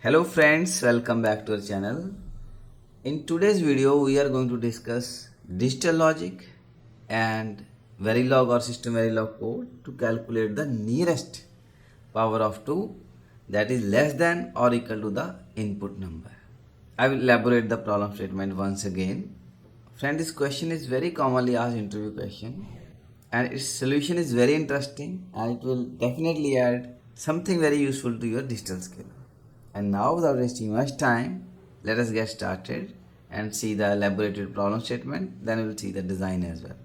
Hello friends, welcome back to our channel. In today's video, we are going to discuss digital logic and Verilog or system Verilog code to calculate the nearest power of 2 that is less than or equal to the input number. I will elaborate the problem statement once again. Friend, this question is very commonly asked interview question and its solution is very interesting and it will definitely add something very useful to your digital skill. And now without wasting much time, let us get started and see the elaborated problem statement, then we will see the design as well.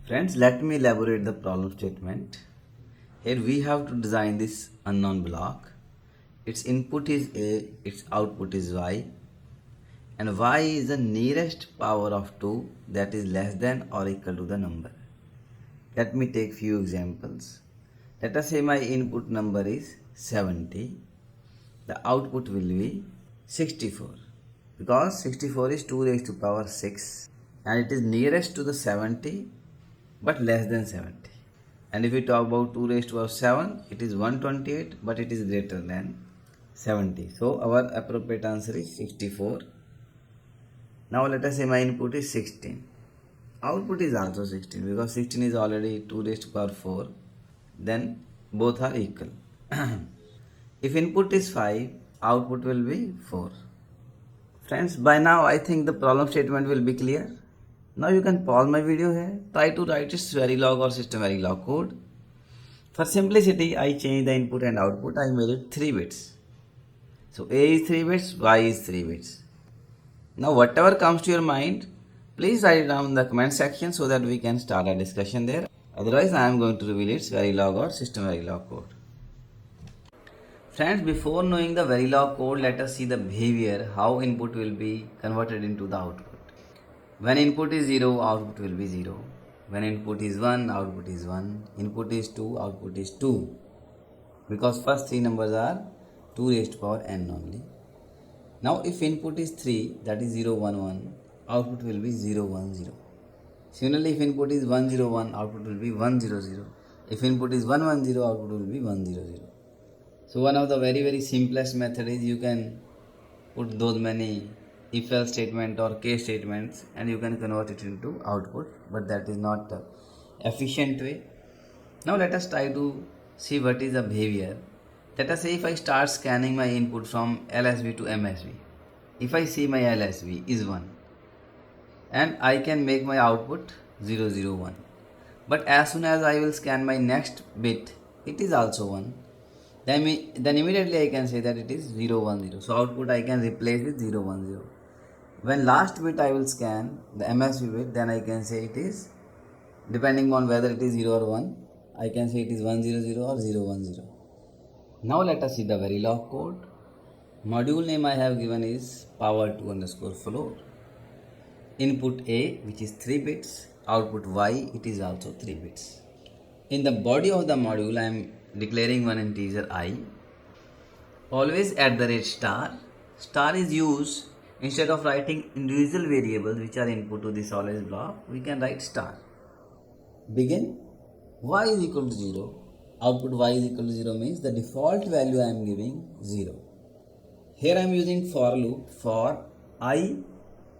Friends, let me elaborate the problem statement. Here we have to design this unknown block. Its input is A, its output is Y, and Y is the nearest power of 2 that is less than or equal to the number. Let me take few examples. Let us say my input number is 70. The output will be 64 because 64 is 2 raised to power 6 and it is nearest to the 70 but less than 70. And if we talk about 2 raised to power 7, it is 128 but it is greater than 70. So our appropriate answer is 64. Now let us say my input is 16. Output is also 16 because 16 is already 2 raised to power 4. Then both are equal. If input is 5, output will be 4. Friends, by now I think the problem statement will be clear. Now you can pause my video here. Try to write its Verilog or system Verilog code. For simplicity, I changed the input and output. I made it 3 bits. So A is 3 bits, Y is 3 bits. Now whatever comes to your mind, please write it down in the comment section so that we can start a discussion there. Otherwise, I am going to reveal its Verilog or system Verilog code. Friends, before knowing the Verilog code, let us see the behavior, how input will be converted into the output. When input is 0, output will be 0. When input is 1, output is 1. Input is 2, output is 2. Because first 3 numbers are 2 raised to power n only. Now if input is 3, that is 0, 1, 1, output will be 0, 1, 0. Similarly, if input is 1, 0, 1, output will be 1, 0, 0. If input is 1, 1, 0, output will be 1, 0, 0. So one of the very simplest method is you can put those many if else statement or case statements and you can convert it into output, but that is not the efficient way. Now let us try to see what is the behavior. Let us say if I start scanning my input from LSB to MSB. If I see my LSB is 1 and I can make my output 0, 0, 1. But as soon as I will scan my next bit, it is also 1. Then immediately I can say that it is 0, 1, 0. So output I can replace with 0, 1, 0. When last bit I will scan, the MSB bit, then I can say it is, depending on whether it is 0 or 1, I can say it is 1, 0, 0 or 0, 1, 0. Now let us see the Verilog code. Module name I have given is power2 underscore floor. Input A, which is 3 bits, output Y, it is also 3 bits. In the body of the module, I am declaring one integer I. Always at the rate star. Star is used instead of writing individual variables which are input to this always block. We can write star. Begin. Y is equal to 0. Output Y is equal to 0 means the default value I am giving 0. Here I am using for loop for I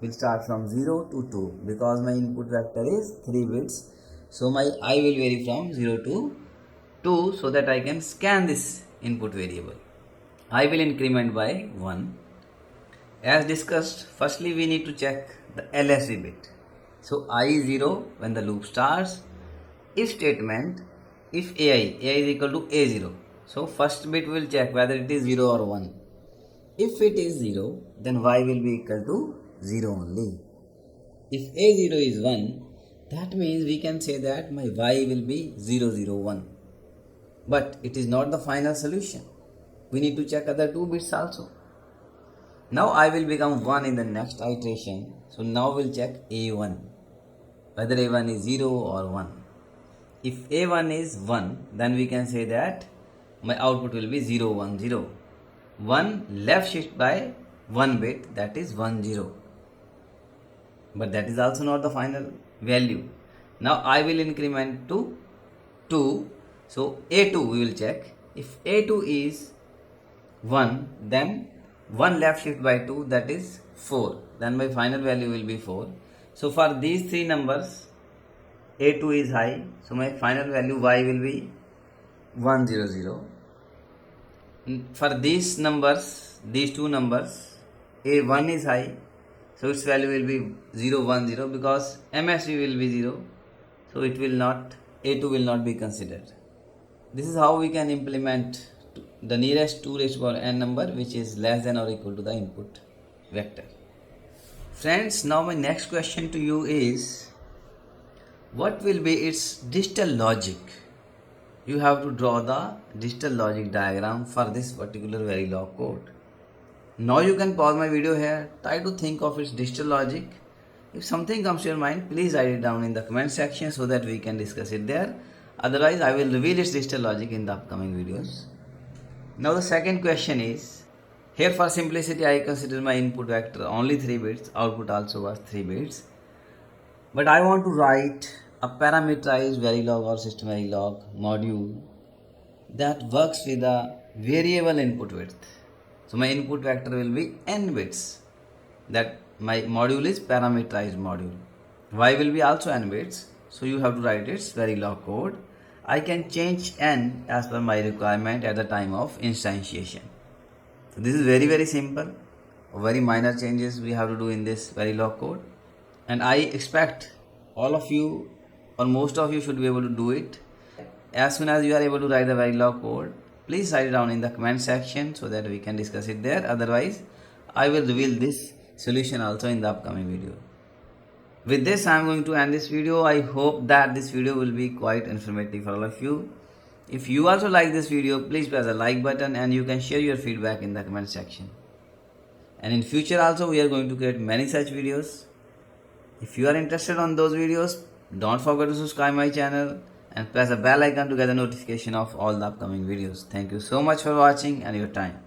will start from 0 to 2 because my input vector is 3 bits. So my I will vary from 0 to 2 so that I can scan this input variable. I will increment by 1. As discussed, firstly we need to check the LSB bit. So I is 0 when the loop starts. If statement, if AI is equal to A0. So first bit will check whether it is 0 or 1. If it is 0, then Y will be equal to 0 only. If A0 is 1, that means we can say that my Y will be 0, 0, 1. But it is not the final solution. We need to check other 2 bits also. Now I will become 1 in the next iteration. So now we'll check A1. Whether A1 is 0 or 1. If A1 is 1, then we can say that my output will be 0, 1, 0. 1 left shift by 1 bit, that is 1, 0. But that is also not the final value. Now I will increment to 2. So A2 we will check. If A2 is 1, then 1 left shift by 2, that is 4. Then my final value will be 4. So for these three numbers, A2 is high. So my final value Y will be 100. For these numbers, these two numbers, A1 is high. So its value will be 010 because MSV will be 0. So it will not, A2 will not be considered. This is how we can implement the nearest 2 raised to power n number which is less than or equal to the input vector. Friends, now my next question to you is, what will be its digital logic? You have to draw the digital logic diagram for this particular Verilog code. Now you can pause my video here, try to think of its digital logic. If something comes to your mind, please write it down in the comment section so that we can discuss it there. Otherwise, I will reveal its digital logic in the upcoming videos. Now the second question is, here for simplicity I consider my input vector only 3 bits, output also was 3 bits. But I want to write a parameterized Verilog or system Verilog module that works with a variable input width. So my input vector will be n bits. That my module is parameterized module. Y will be also n bits. So you have to write its Verilog code. I can change n as per my requirement at the time of instantiation. So this is very simple. Very minor changes we have to do in this Verilog code. And I expect all of you or most of you should be able to do it. As soon as you are able to write the Verilog code, please write it down in the comment section so that we can discuss it there. Otherwise, I will reveal this solution also in the upcoming video. With this, I am going to end this video. I hope that this video will be quite informative for all of you. If you also like this video, please press the like button and you can share your feedback in the comment section. And in future also, we are going to create many such videos. If you are interested on those videos, don't forget to subscribe my channel and press the bell icon to get a notification of all the upcoming videos. Thank you so much for watching and your time.